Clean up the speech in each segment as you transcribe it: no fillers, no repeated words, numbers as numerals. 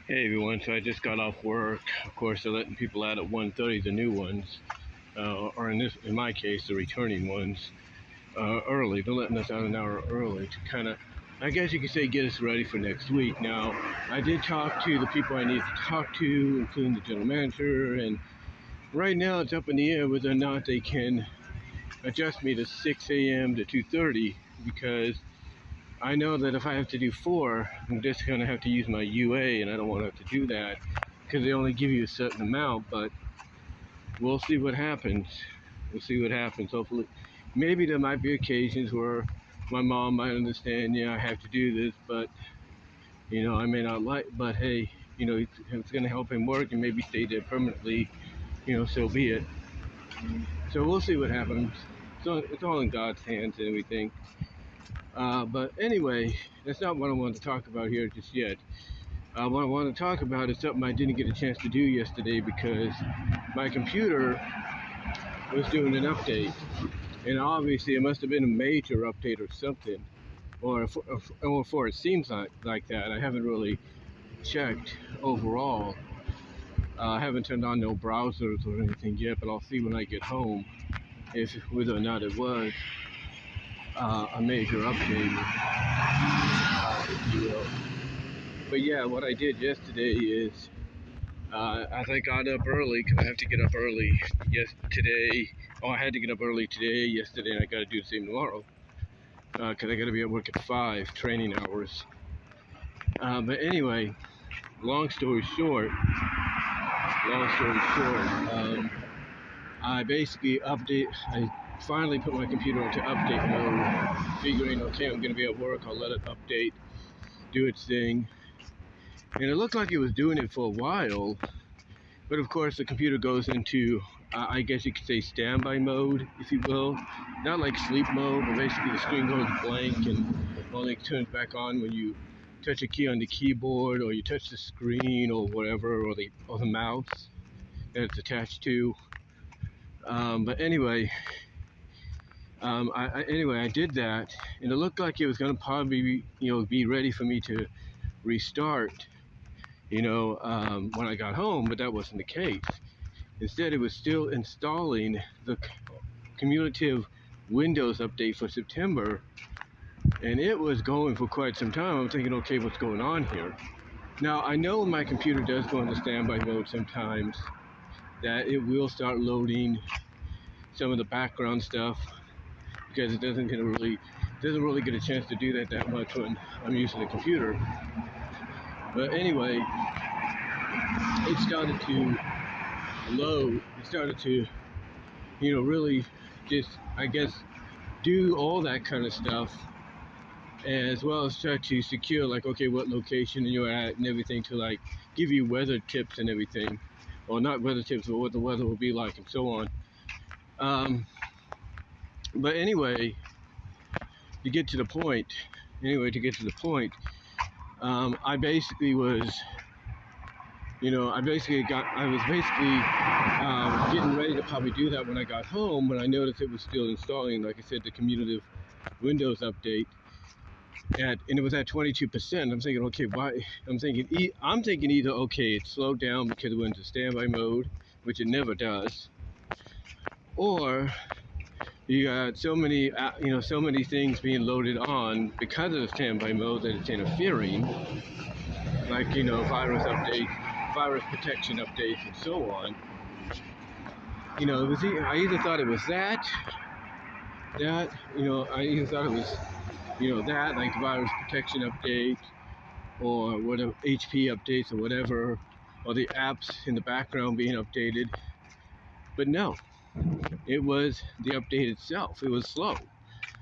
Hey everyone, so I just got off work. Of course, they're letting people out at 1:30, the new ones, or in my case, the returning ones, early. They're letting us out an hour early to kind of, I guess you could say, get us ready for next week. Now, I did talk to the people I need to talk to, including the general manager, and right now it's up in the air whether or not they can adjust me to 6 a.m. to 2:30 because I know that if I have to do 4, I'm just going to have to use my UA, and I don't want to have to do that because they only give you a certain amount, but we'll see what happens. We'll see what happens. Hopefully, maybe there might be occasions where my mom might understand, yeah, I have to do this, but, I may not like, but hey, if it's going to help him work and maybe stay there permanently, so be it. So we'll see what happens. So it's all in God's hands and everything. But anyway, that's not what I want to talk about here just yet. What I want to talk about is something I didn't get a chance to do yesterday because my computer was doing an update. And obviously it must have been a major update or something. Or for it seems like that. I haven't really checked overall. I haven't turned on no browsers or anything yet, but I'll see when I get home whether or not it was a major update, if you will. But yeah, what I did yesterday is, as I got up early, because I have to get up early today. Oh, I had to get up early today, yesterday, and I got to do the same tomorrow, because I got to be at work at 5, training hours. But anyway, long story short, I basically I finally put my computer into update mode, figuring, okay, I'm going to be at work, I'll let it update, do its thing. And it looked like it was doing it for a while, but of course the computer goes into, I guess you could say, standby mode, if you will. Not like sleep mode, but basically the screen goes blank and only turns back on when you touch a key on the keyboard, or you touch the screen, or whatever, or the mouse that it's attached to. But anyway, I did that, and it looked like it was going to probably be ready for me to restart, when I got home, but that wasn't the case. Instead, it was still installing the cumulative Windows update for September, and it was going for quite some time. I'm thinking, okay, what's going on here? Now, I know my computer does go into standby mode sometimes, that it will start loading some of the background stuff, because it doesn't really get a chance to do that much when I'm using the computer. But anyway, it started to load. It started to, really just, I guess, do all that kind of stuff, as well as try to secure, like, okay, what location you're at and everything, to like give you weather tips and everything, or not weather tips, but what the weather will be like and so on. But anyway, to get to the point, I basically was, I was basically getting ready to probably do that when I got home, when I noticed it was still installing, like I said, the cumulative Windows update, and it was at 22%. I'm thinking, okay, why? I'm thinking either, okay, it slowed down because it went into standby mode, which it never does, or you got so many things being loaded on because of the standby mode that it's interfering, like, virus updates, virus protection updates, and so on. I either thought it was that, I either thought it was, that, like the virus protection update, or whatever, HP updates or whatever, or the apps in the background being updated. But no, it was the update itself. It was slow.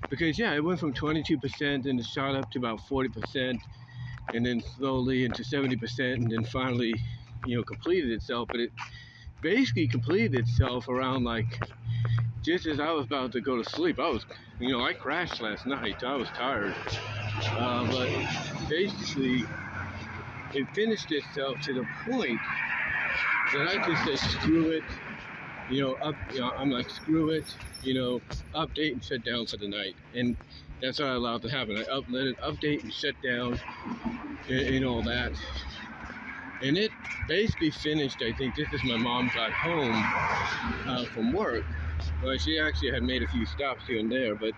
Because, yeah, it went from 22% and it shot up to about 40%, and then slowly into 70%, and then finally, completed itself. But it basically completed itself around, like, just as I was about to go to sleep. I crashed last night. I was tired. But basically, it finished itself to the point that I just said, screw it. I'm like, screw it, update and shut down for the night. And that's what I allowed to happen. I let it update and shut down and all that. And it basically finished, I think, just as my mom got home from work. Well, she actually had made a few stops here and there, but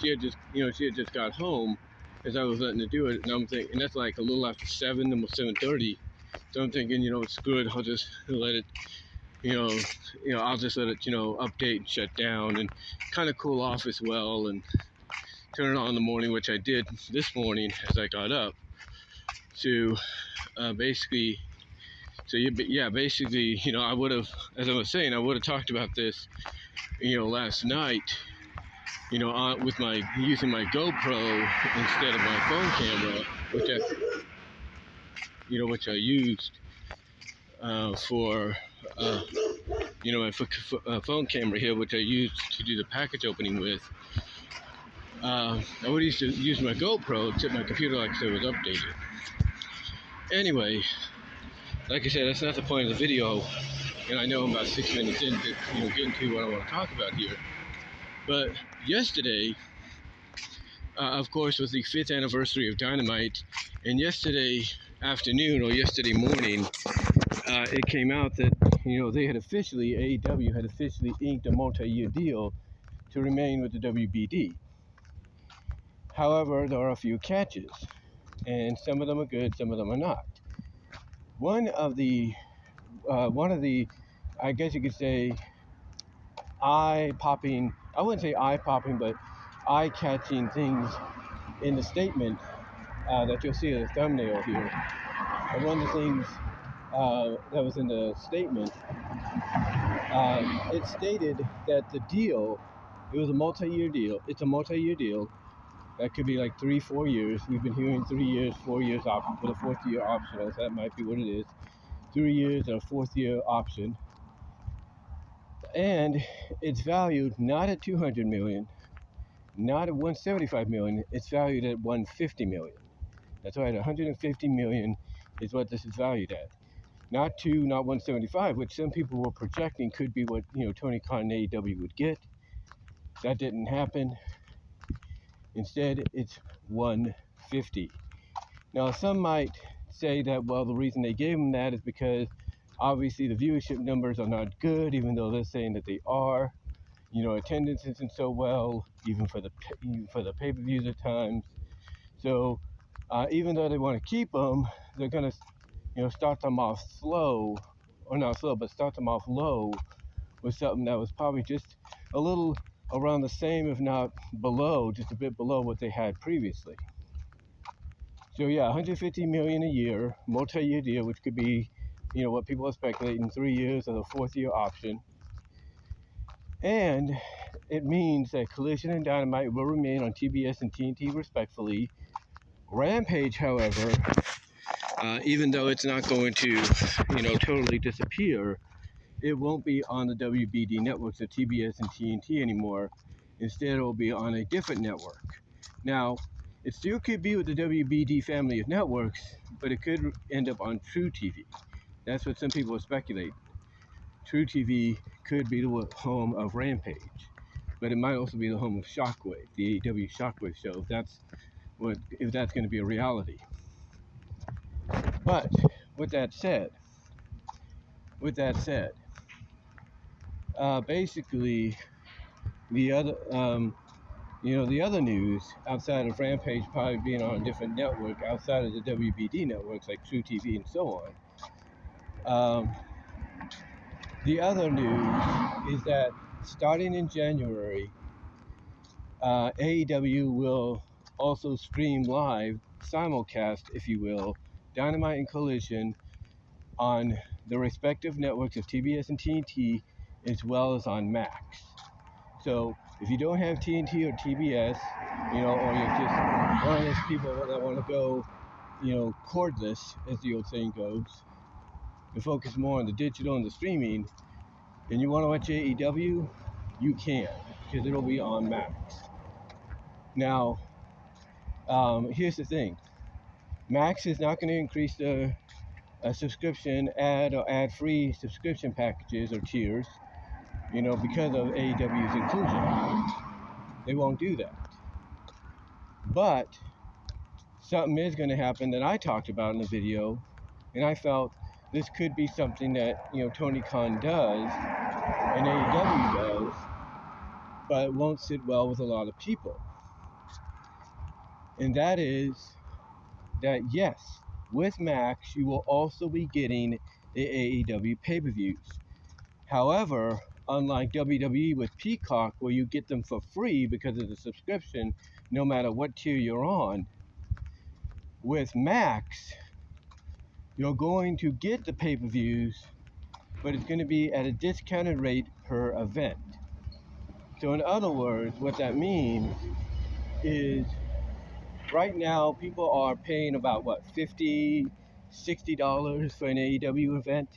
she had just got home as I was letting her do it. And I'm thinking, and that's like a little after 7, almost 7:30. So I'm thinking, it's good. I'll just let it, I'll just let it, update and shut down and kind of cool off as well, and turn it on in the morning, which I did this morning as I got up. To basically, so yeah, basically, I would have, as I was saying, I would have talked about this, last night, with using my GoPro instead of my phone camera, which I used for my phone camera here, which I used to do the package opening with. I would used to use my GoPro, except my computer, like I said, was updated. Anyway, like I said, that's not the point of the video, and I know I'm about 6 minutes into getting to what I want to talk about here. But yesterday, of course, was the 5th anniversary of Dynamite, and yesterday afternoon or yesterday morning, it came out that AEW had officially inked a multi-year deal to remain with the WBD. However, there are a few catches, and some of them are good, some of them are not. One of the, I guess you could say, eye-popping, I wouldn't say eye-popping, but eye-catching things in the statement that you'll see in the thumbnail here. And one of the things that was in the statement, it stated that the deal, it was a multi-year deal. It's a multi-year deal. That could be like 3-4 years. We've been hearing 3 years, 4 years option, with a 4th year optional, so that might be what it is. 3 years and a 4th year option. And it's valued not at $200 million, not at $175 million, it's valued at $150 million. That's right, $150 million is what this is valued at. Not 175, which some people were projecting could be what Tony Khan and AEW would get. That didn't happen. Instead, it's 150. Now, some might say that, well, the reason they gave them that is because obviously the viewership numbers are not good, even though they're saying that they are. Attendance isn't so well, even for the pay-per-views at times. So, even though they want to keep them, they're going to, start them off slow, or not slow, but start them off low with something that was probably just a little around the same, if not below, just a bit below what they had previously. So yeah, $150 million a year, multi-year deal, which could be, what people are speculating, 3 years or the 4th year option. And it means that Collision and Dynamite will remain on TBS and TNT respectfully. Rampage, however, even though it's not going to, totally disappear, it won't be on the WBD networks of TBS and TNT anymore. Instead, it will be on a different network. Now, it still could be with the WBD family of networks, but it could end up on True TV. That's what some people are speculating. True TV could be the home of Rampage, but it might also be the home of Shockwave, the AEW Shockwave show, if that's going to be a reality. But with that said, basically the other, the other news outside of Rampage probably being on a different network outside of the WBD networks like True TV and so on. The other news is that starting in January, AEW will also stream live, simulcast, if you will, Dynamite and Collision on the respective networks of TBS and TNT, as well as on Max. So if you don't have TNT or TBS, or you're just one of those people that want to go, cordless, as the old saying goes, and focus more on the digital and the streaming, and you want to watch AEW, you can, because it'll be on Max. Now, here's the thing. Max is not going to increase the subscription ad or ad-free subscription packages or tiers, because of AEW's inclusion. They won't do that. But something is going to happen that I talked about in the video And I felt this could be something that, Tony Khan does and AEW does, but it won't sit well with a lot of people. And that is that, yes, with Max, you will also be getting the AEW pay-per-views. However, unlike WWE with Peacock, where you get them for free because of the subscription, no matter what tier you're on, with Max, you're going to get the pay-per-views, but it's going to be at a discounted rate per event. So in other words, what that means is right now people are paying about $50, $60 for an AEW event.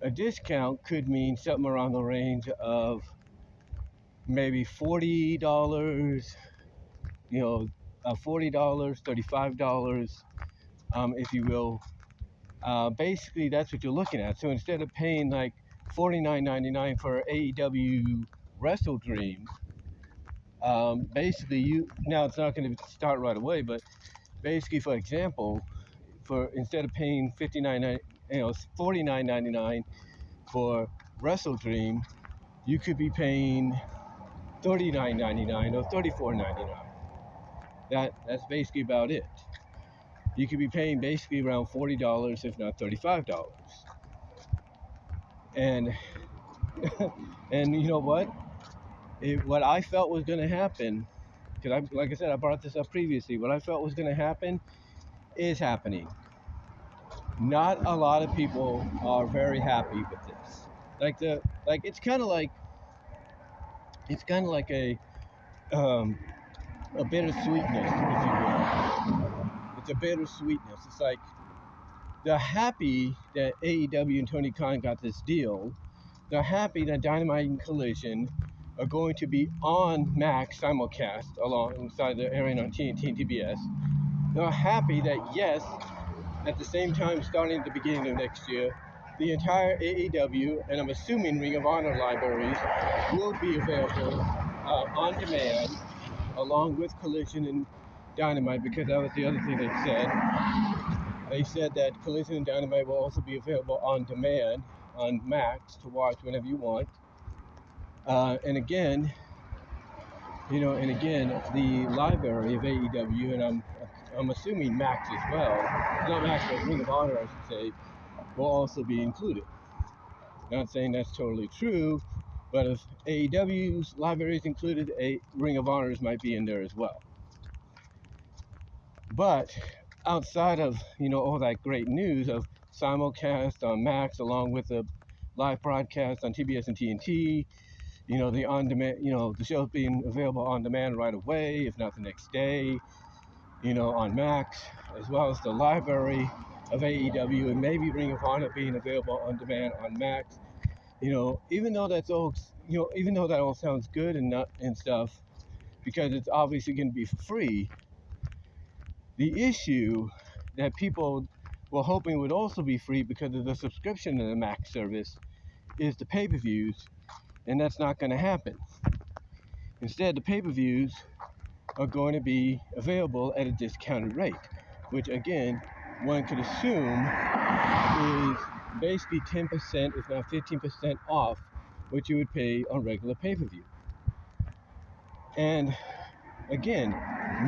A discount could mean something around the range of maybe $40, $40, $35, if you will. Basically, that's what you're looking at. So instead of paying like $49.99 for AEW Wrestle Dream, basically now it's not going to start right away, but basically, for example, instead of paying $49.99 for Wrestle Dream, you could be paying $39.99 or $34.99. That's basically about it. You could be paying basically around $40, if not $35. And and you know what? What I felt was going to happen, because like I said, I brought this up previously. What I felt was going to happen is happening. Not a lot of people are very happy with this. It's kind of like a bittersweetness, if you will. It's a bittersweetness. It's like they're happy that AEW and Tony Khan got this deal. They're happy that Dynamite and Collision are going to be on Max Simulcast alongside the airing on TNT and TBS. They're happy that, yes, at the same time, starting at the beginning of next year, the entire AEW, and I'm assuming Ring of Honor libraries, will be available on demand, along with Collision and Dynamite, because that was the other thing they said. They said that Collision and Dynamite will also be available on demand on Max to watch whenever you want. And again, the library of AEW, and I'm assuming Max as well, not Max, but Ring of Honor, I should say, will also be included. Not saying that's totally true, but if AEW's library is included, Ring of Honors might be in there as well. But outside of, all that great news of simulcast on Max along with the live broadcast on TBS and TNT, the on-demand, the shows being available on demand right away, if not the next day, on Max, as well as the library of AEW and maybe Ring of Honor being available on demand on Max. Even though that all sounds good and stuff, because it's obviously going to be for free, the issue that people were hoping would also be free because of the subscription to the Max service is the pay-per-views, and that's not going to happen. Instead, the pay-per-views are going to be available at a discounted rate, which again, one could assume is basically 10%, if not 15% off what you would pay on regular pay-per-view. And again,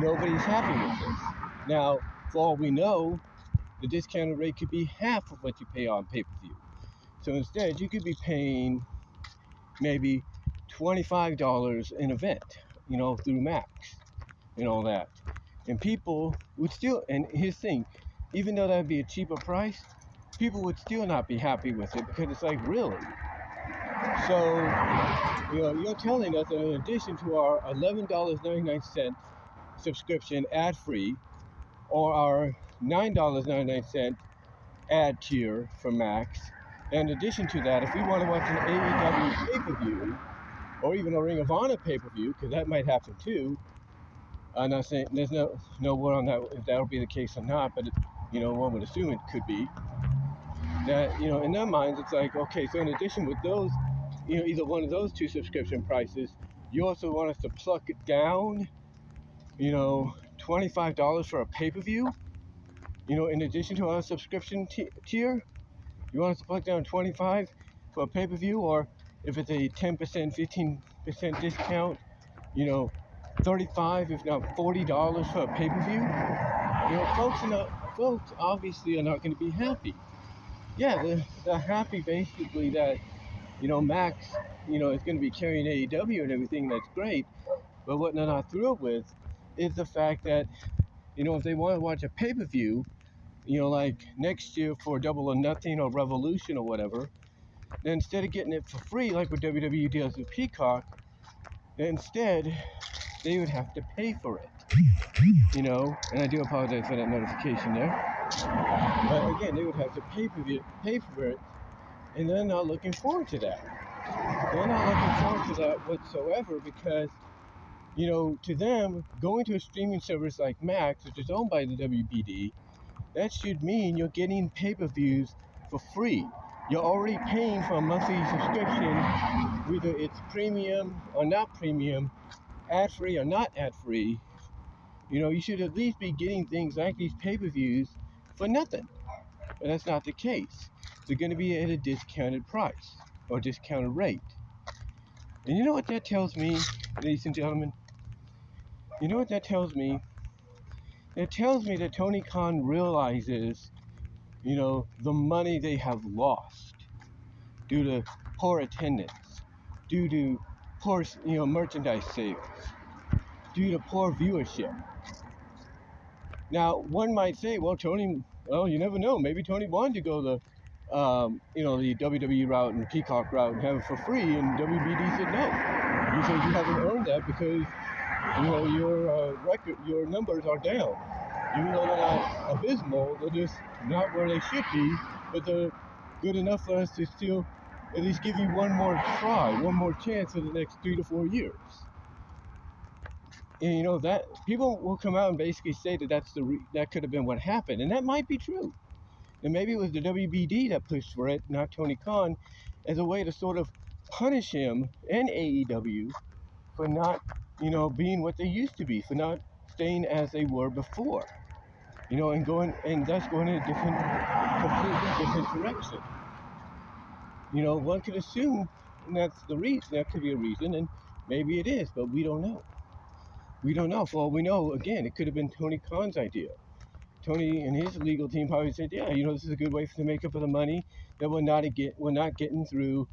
nobody's happy with this. Now, for all we know, the discounted rate could be half of what you pay on pay-per-view. So instead, you could be paying maybe $25 an event, through Max and all that. And people would still, and here's the thing, even though that would be a cheaper price, people would still not be happy with it because it's like, really? So, you're telling us that in addition to our $11.99 subscription ad-free, or our $9.99 ad tier for Max, and in addition to that, if we want to watch an AEW pay-per-view, or even a Ring of Honor pay-per-view, because that might happen too, I'm not saying, there's no word on that, if that'll be the case or not, but one would assume it could be, that, in their minds, it's like, okay, so in addition with those, either one of those two subscription prices, you also want us to pluck it down, $25 for a pay-per-view? in addition to our subscription tier, you want us to put down 25 for a pay-per-view, or if it's a 10%, 15% discount, 35, if not $40 for a pay-per-view. Folks obviously are not going to be happy. Yeah, they're happy basically that, Max, is going to be carrying AEW and everything. That's great. But what they're not thrilled with is the fact that, if they want to watch a pay-per-view, like next year for Double or Nothing or Revolution or whatever, then instead of getting it for free like what WWE does with Peacock, instead they would have to pay for it. And I do apologize for that notification there. But again, they would have to pay for it, and they're not looking forward to that. They're not looking forward to that whatsoever because, to them, going to a streaming service like Max, which is owned by the WBD, that should mean you're getting pay-per-views for free. You're already paying for a monthly subscription, whether it's premium or not premium, ad-free or not ad-free. You should at least be getting things like these pay-per-views for nothing. But that's not the case. They're going to be at a discounted price or discounted rate. And you know what that tells me, ladies and gentlemen? You know what that tells me? It tells me that Tony Khan realizes, the money they have lost due to poor attendance, due to poor, merchandise sales, due to poor viewership. Now, one might say, well, you never know. Maybe Tony wanted to go the WWE route and Peacock route and have it for free, and WBD said no. He said you haven't earned that because, your numbers are down. Even though they're not abysmal, they're just not where they should be, but they're good enough for us to still at least give you one more try, one more chance for the next 3 to 4 years. And that people will come out and basically say that that could have been what happened, and that might be true. And maybe it was the WBD that pushed for it, not Tony Khan, as a way to sort of punish him and AEW for not, being what they used to be, for not staying as they were before, and thus going in a completely different direction. One could assume that's the reason. That could be a reason, and maybe it is, but we don't know. We don't know. For all we know, again, it could have been Tony Khan's idea. Tony and his legal team probably said, yeah, this is a good way to make up for the money that we're not getting through,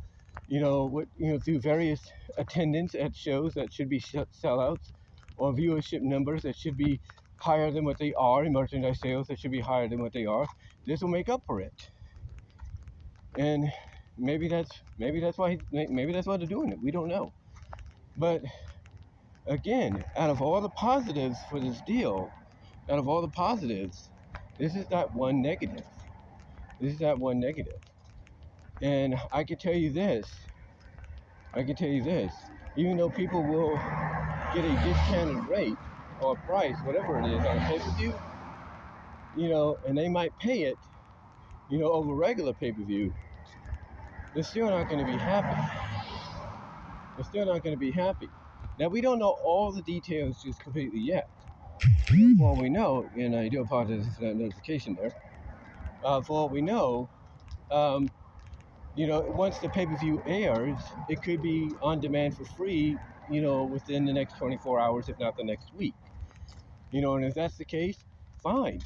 through various attendance at shows that should be sellouts, or viewership numbers that should be higher than what they are, and merchandise sales that should be higher than what they are. This will make up for it. And maybe that's why they're doing it. We don't know. But again, out of all the positives for this deal, this is that one negative. And I can tell you this. Even though people will get a discounted rate or price, whatever it is, on a pay-per-view, and they might pay it, over regular pay-per-view, they're still not going to be happy. Now, we don't know all the details just completely yet. For all we know, and I do apologize for that notification there, for all we know, once the pay-per-view airs, it could be on demand for free, within the next 24 hours, if not the next week. And if that's the case, fine.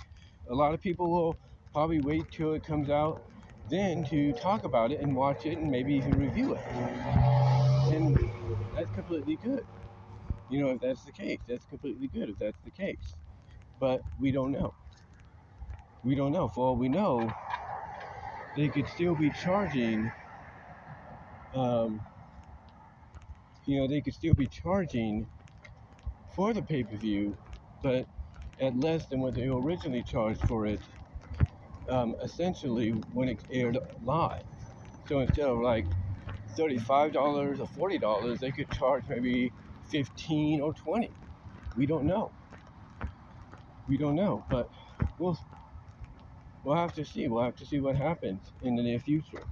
A lot of people will probably wait till it comes out then to talk about it and watch it and maybe even review it. And that's completely good. If that's the case, that's completely good if that's the case. But we don't know. For all we know, they could still be charging, for the pay-per-view, but at less than what they originally charged for it, essentially when it aired live. So instead of like $35 or $40, they could charge maybe $15 or $20. We don't know, but we'll have to see. We'll have to see what happens in the near future.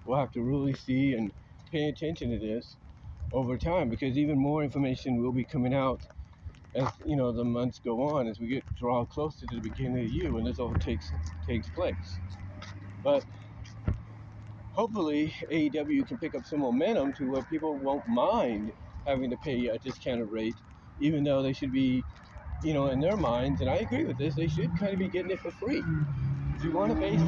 We'll have to really see and pay attention to this over time, because even more information will be coming out as the months go on, as we draw closer to the beginning of the year when this all takes place. But hopefully AEW can pick up some momentum to where people won't mind having to pay a discounted rate, even though they should be, in their minds, and I agree with this, they should kind of be getting it for free. If you want to basically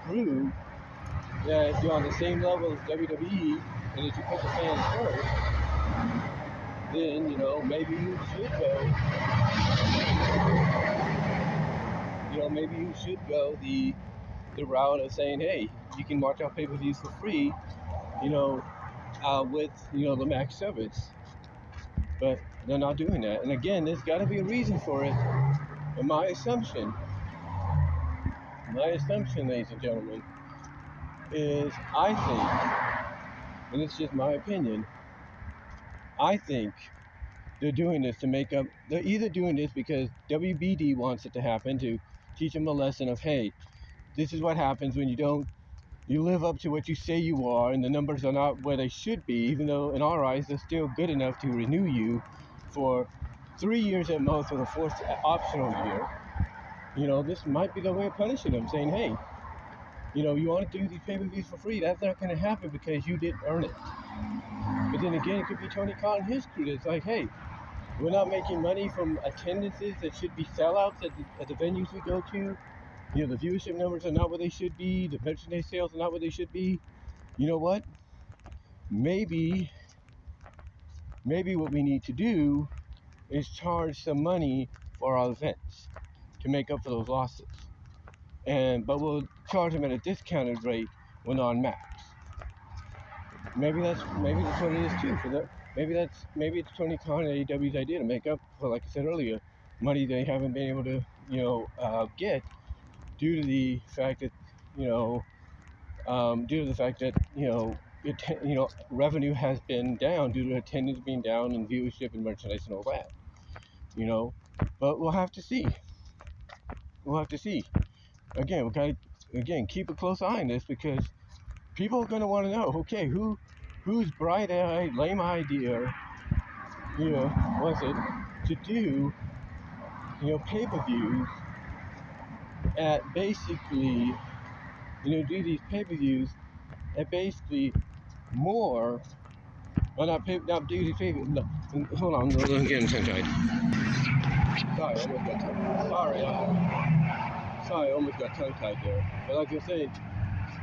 prove that you're on the same level as WWE and that you put the fans first, then maybe you should go. Maybe you should go the route of saying, hey, you can watch our pay-per-views for free, with the max service. But they're not doing that. And again, there's got to be a reason for it. And my assumption, ladies and gentlemen, is I think, and it's just my opinion, I think they're doing this to make up. They're either doing this because WBD wants it to happen, to teach them a lesson of, hey, this is what happens when you live up to what you say you are, and the numbers are not where they should be, even though in our eyes they're still good enough to renew you for 3 years at most, with a fourth optional year. This might be the way of punishing them, saying, hey, you want to do these pay-per-views for free. That's not going to happen because you didn't earn it. But then again, it could be Tony Khan and his crew that's like, hey, we're not making money from attendances that should be sellouts at the venues we go to. The viewership numbers are not what they should be. The merchandise sales are not what they should be. You know what? Maybe what we need to do is charge some money for our events to make up for those losses. But we'll charge them at a discounted rate when on max. Maybe that's what it is too. Maybe it's Tony Khan and AEW's idea to make up for, like I said earlier, money they haven't been able to get due to the fact that revenue has been down due to attendance being down and viewership and merchandise and all that. But we'll have to see. Again, we gotta keep a close eye on this, because people are gonna want to know, okay, whose bright-eyed, lame idea was it to do pay-per-views at basically do these pay-per-views at basically more. Well, not do these pay-per-views. No, hold on, I'm getting tongue-tied. Sorry, I almost got tongue-tied there. But like I said,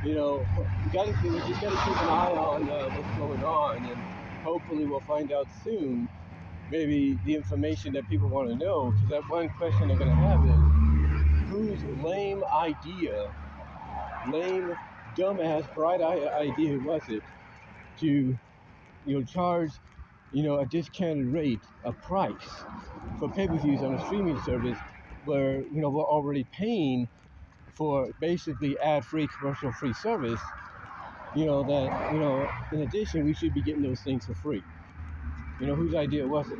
we just gotta keep an eye on what's going on, and hopefully we'll find out soon. Maybe the information that people want to know, because that one question they're going to have is, whose lame, dumbass, bright-eyed idea was it to, charge, a discounted rate, a price for pay-per-views on a streaming service where, we're already paying for basically ad-free, commercial-free service, that, in addition, we should be getting those things for free. Whose idea was it?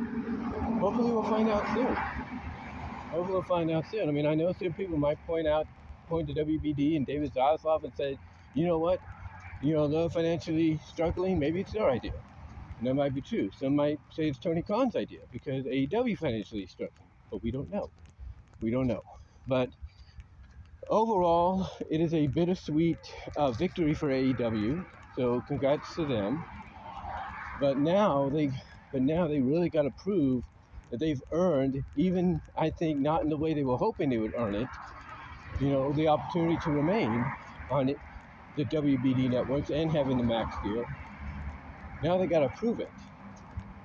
Hopefully we'll find out soon. I mean, I know some people might point to WBD and David Zaslav and say, you know what, they're financially struggling, maybe it's their idea. And that might be true. Some might say it's Tony Khan's idea because AEW financially struggling, but we don't know. But overall, it is a bittersweet victory for AEW, so congrats to them. But now they really got to prove that they've earned, even I think not in the way they were hoping they would earn it, the opportunity to remain on the WBD networks and having the max deal. Now they got to prove it.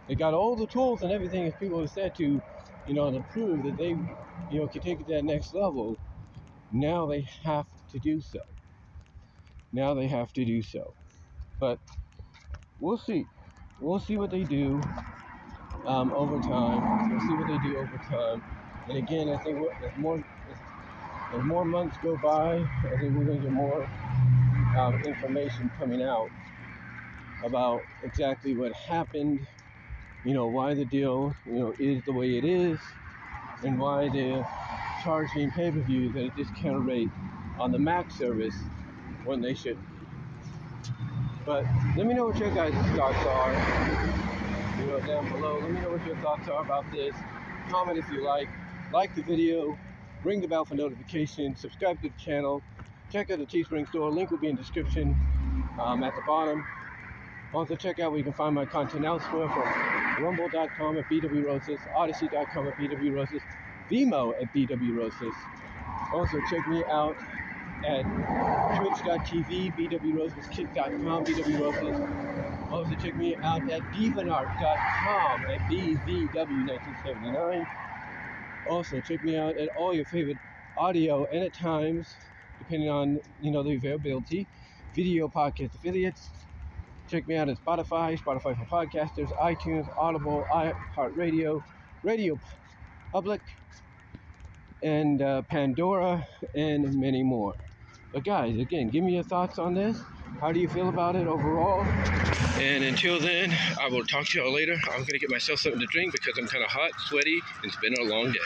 They got all the tools and everything, as people have said, to prove that they can take it to that next level. Now they have to do so. But we'll see what they do over time. And again, I think as more months go by, I think we're going to get more information coming out about exactly what happened, why the deal, is the way it is, and why they're charging pay-per-views at a discount rate on the Max service when they should. But let me know what your guys' thoughts are. Down below. Let me know what your thoughts are about this. Comment if you like the video, ring the bell for notifications, subscribe to the channel, check out the Teespring store. Link will be in the description at the bottom. Also check out where you can find my content elsewhere from rumble.com at BW Roses, odyssey.com at BW Roses, Vimeo at BW Roses. Also check me out at twitch.tv, bwroseskick.com, BW Roses. Also check me out at divanart.com at BZW1979. Also check me out at all your favorite audio and at times, depending on the availability, video podcast affiliates. Check me out at Spotify for podcasters, iTunes, Audible, iHeartRadio, Radio Public, and Pandora, and many more. But guys, again, give me your thoughts on this. How do you feel about it overall? And until then, I will talk to y'all later. I'm going to get myself something to drink because I'm kind of hot, sweaty, and it's been a long day.